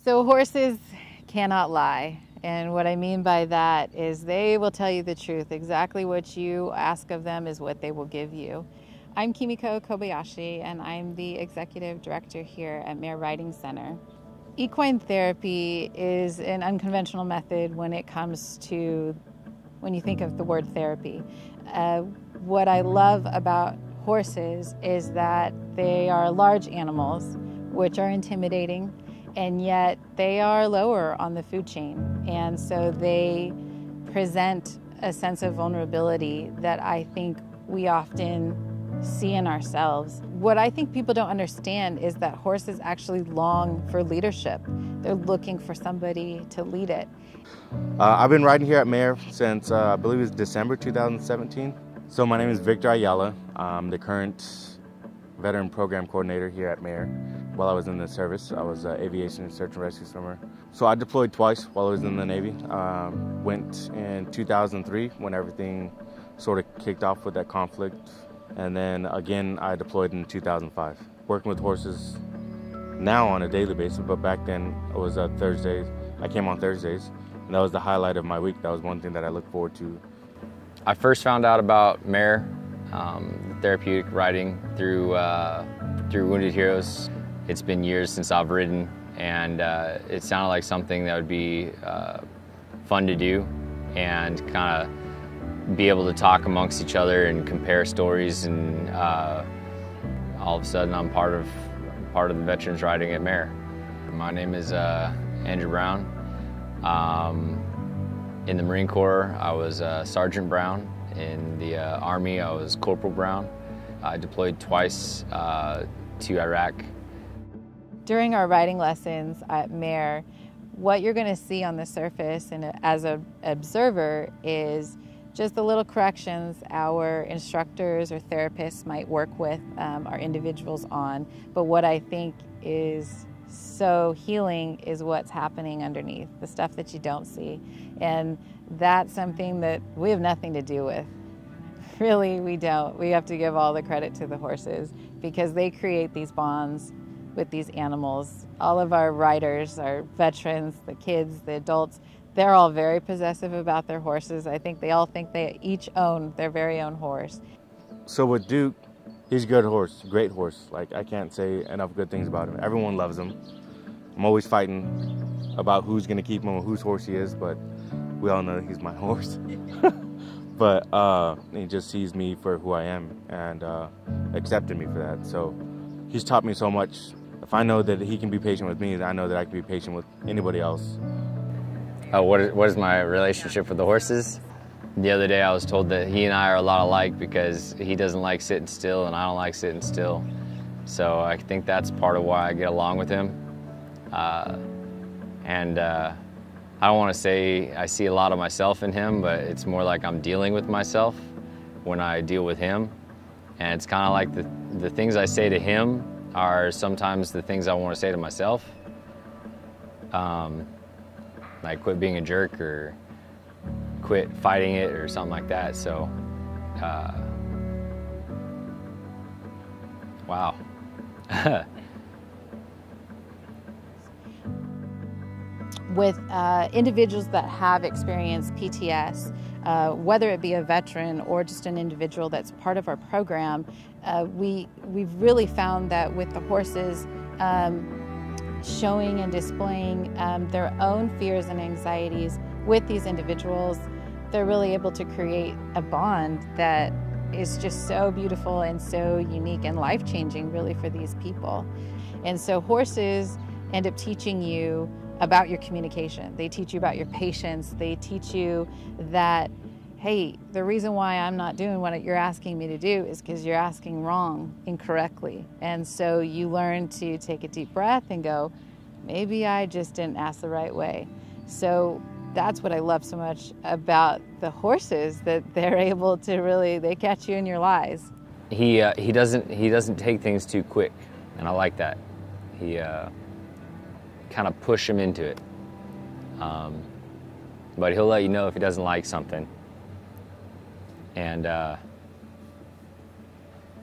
So horses cannot lie. And what I mean by that is they will tell you the truth. Exactly what you ask of them is what they will give you. I'm Kimiko Kobayashi, and I'm the Executive Director here at M.A.R.E Riding Center. Equine therapy is an unconventional method when it comes to, when you think of the word therapy. What I love about horses is that they are large animals, which are intimidating, and yet they are lower on the food chain. And so they present a sense of vulnerability that I think we often see in ourselves. What I think people don't understand is that horses actually long for leadership. They're looking for somebody to lead it. I've been riding here at M.A.R.E since I believe it's December 2017. So my name is Victor Ayala. I'm the current veteran program coordinator here at M.A.R.E. While I was in the service, I was an aviation and search and rescue swimmer. So I deployed twice while I was in the Navy. Went in 2003 when everything sort of kicked off with that conflict. And then again, I deployed in 2005. Working with horses now on a daily basis, but back then it was Thursdays. I came on Thursdays, and that was the highlight of my week. That was one thing that I look forward to. I first found out about M.A.R.E, therapeutic riding through Wounded Heroes. It's been years since I've ridden, and it sounded like something that would be fun to do and kind of be able to talk amongst each other and compare stories, and all of a sudden I'm part of the veterans riding at M.A.R.E. My name is Andrew Brown. In the Marine Corps, I was Sergeant Brown. In the Army, I was Corporal Brown. I deployed twice to Iraq. During our riding lessons at M.A.R.E, what you're going to see on the surface and as an observer is just the little corrections our instructors or therapists might work with our individuals on. But what I think is so healing is what's happening underneath, the stuff that you don't see. And that's something that we have nothing to do with. Really, we don't. We have to give all the credit to the horses because they create these bonds with these animals. All of our riders, our veterans, the kids, the adults, they're all very possessive about their horses. I think they all think they each own their very own horse. So with Duke, he's a good horse, great horse. Like, I can't say enough good things about him. Everyone loves him. I'm always fighting about who's gonna keep him or whose horse he is, but we all know that he's my horse. But he just sees me for who I am and accepted me for that. So he's taught me so much. If I know that he can be patient with me, I know that I can be patient with anybody else. What is my relationship with the horses? The other day I was told that he and I are a lot alike because he doesn't like sitting still and I don't like sitting still. So I think that's part of why I get along with him. I don't want to say I see a lot of myself in him, but it's more like I'm dealing with myself when I deal with him. And it's kind of like the things I say to him are sometimes the things I want to say to myself. Like quit being a jerk or quit fighting it or something like that. So, wow. With individuals that have experienced PTS, whether it be a veteran or just an individual that's part of our program, we've really found that with the horses showing and displaying their own fears and anxieties with these individuals, they're really able to create a bond that is just so beautiful and so unique and life-changing really for these people. And so horses end up teaching you about your communication. They teach you about your patience. They teach you that, hey, the reason why I'm not doing what you're asking me to do is because you're asking wrong, incorrectly. And so you learn to take a deep breath and go, maybe I just didn't ask the right way. So that's what I love so much about the horses, that they're able to really, they catch you in your lies. He doesn't take things too quick, and I like that. He kind of push him into it. But he'll let you know if he doesn't like something. And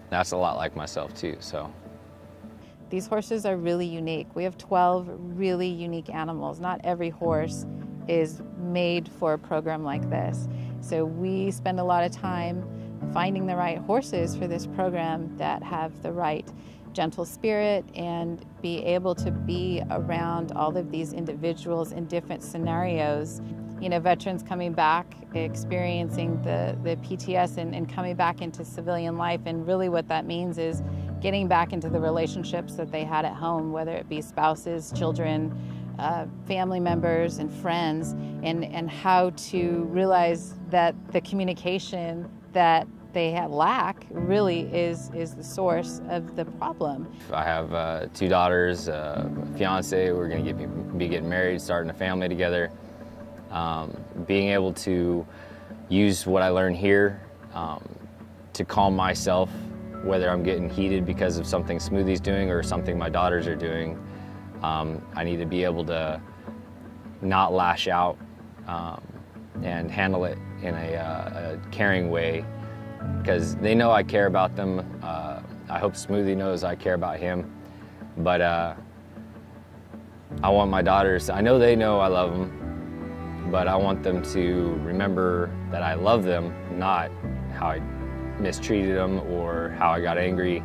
that's a lot like myself too, so. These horses are really unique. We have 12 really unique animals. Not every horse is made for a program like this. So we spend a lot of time finding the right horses for this program that have the right gentle spirit and be able to be around all of these individuals in different scenarios. You know, veterans coming back, experiencing the PTS and coming back into civilian life, and really what that means is getting back into the relationships that they had at home, whether it be spouses, children, family members, and friends, and how to realize that the communication that they lack really is the source of the problem. I have 2 daughters, a fiance. We're going to be getting married, starting a family together. Being able to use what I learned here to calm myself, whether I'm getting heated because of something Smoothie's doing or something my daughters are doing. I need to be able to not lash out and handle it in a caring way, because they know I care about them. I hope Smoothie knows I care about him, but I want my daughters, I know they know I love them, but I want them to remember that I love them, not how I mistreated them or how I got angry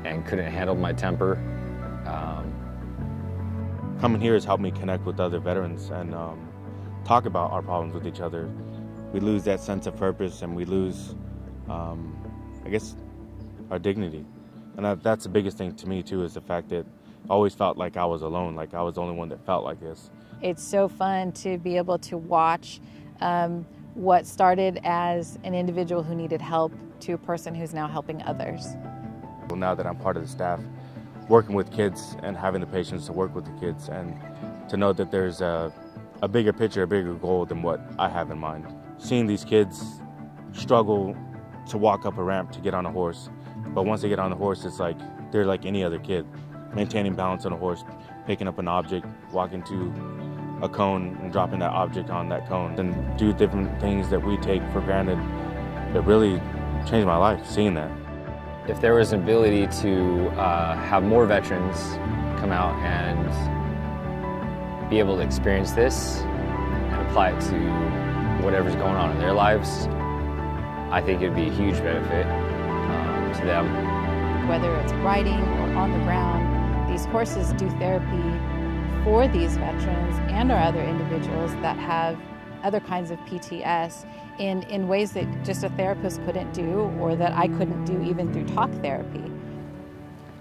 and couldn't handle my temper. Coming here has helped me connect with other veterans and talk about our problems with each other. We lose that sense of purpose, and we lose, I guess, our dignity. And that's the biggest thing to me too, is the fact that I always felt like I was alone, like I was the only one that felt like this. It's so fun to be able to watch what started as an individual who needed help to a person who's now helping others. Well, now that I'm part of the staff, working with kids and having the patience to work with the kids and to know that there's a bigger picture, a bigger goal than what I have in mind. Seeing these kids struggle to walk up a ramp to get on a horse, but once they get on the horse, it's like they're like any other kid, maintaining balance on a horse, picking up an object, walking to a cone and dropping that object on that cone, and do different things that we take for granted. It really changed my life, seeing that. If there was an ability to have more veterans come out and be able to experience this and apply it to whatever's going on in their lives, I think it would be a huge benefit to them. Whether it's riding or on the ground, these horses do therapy for these veterans and or other individuals that have other kinds of PTS in ways that just a therapist couldn't do, or that I couldn't do even through talk therapy.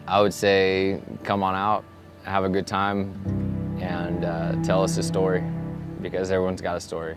I would say come on out, have a good time, and tell us a story, because everyone's got a story.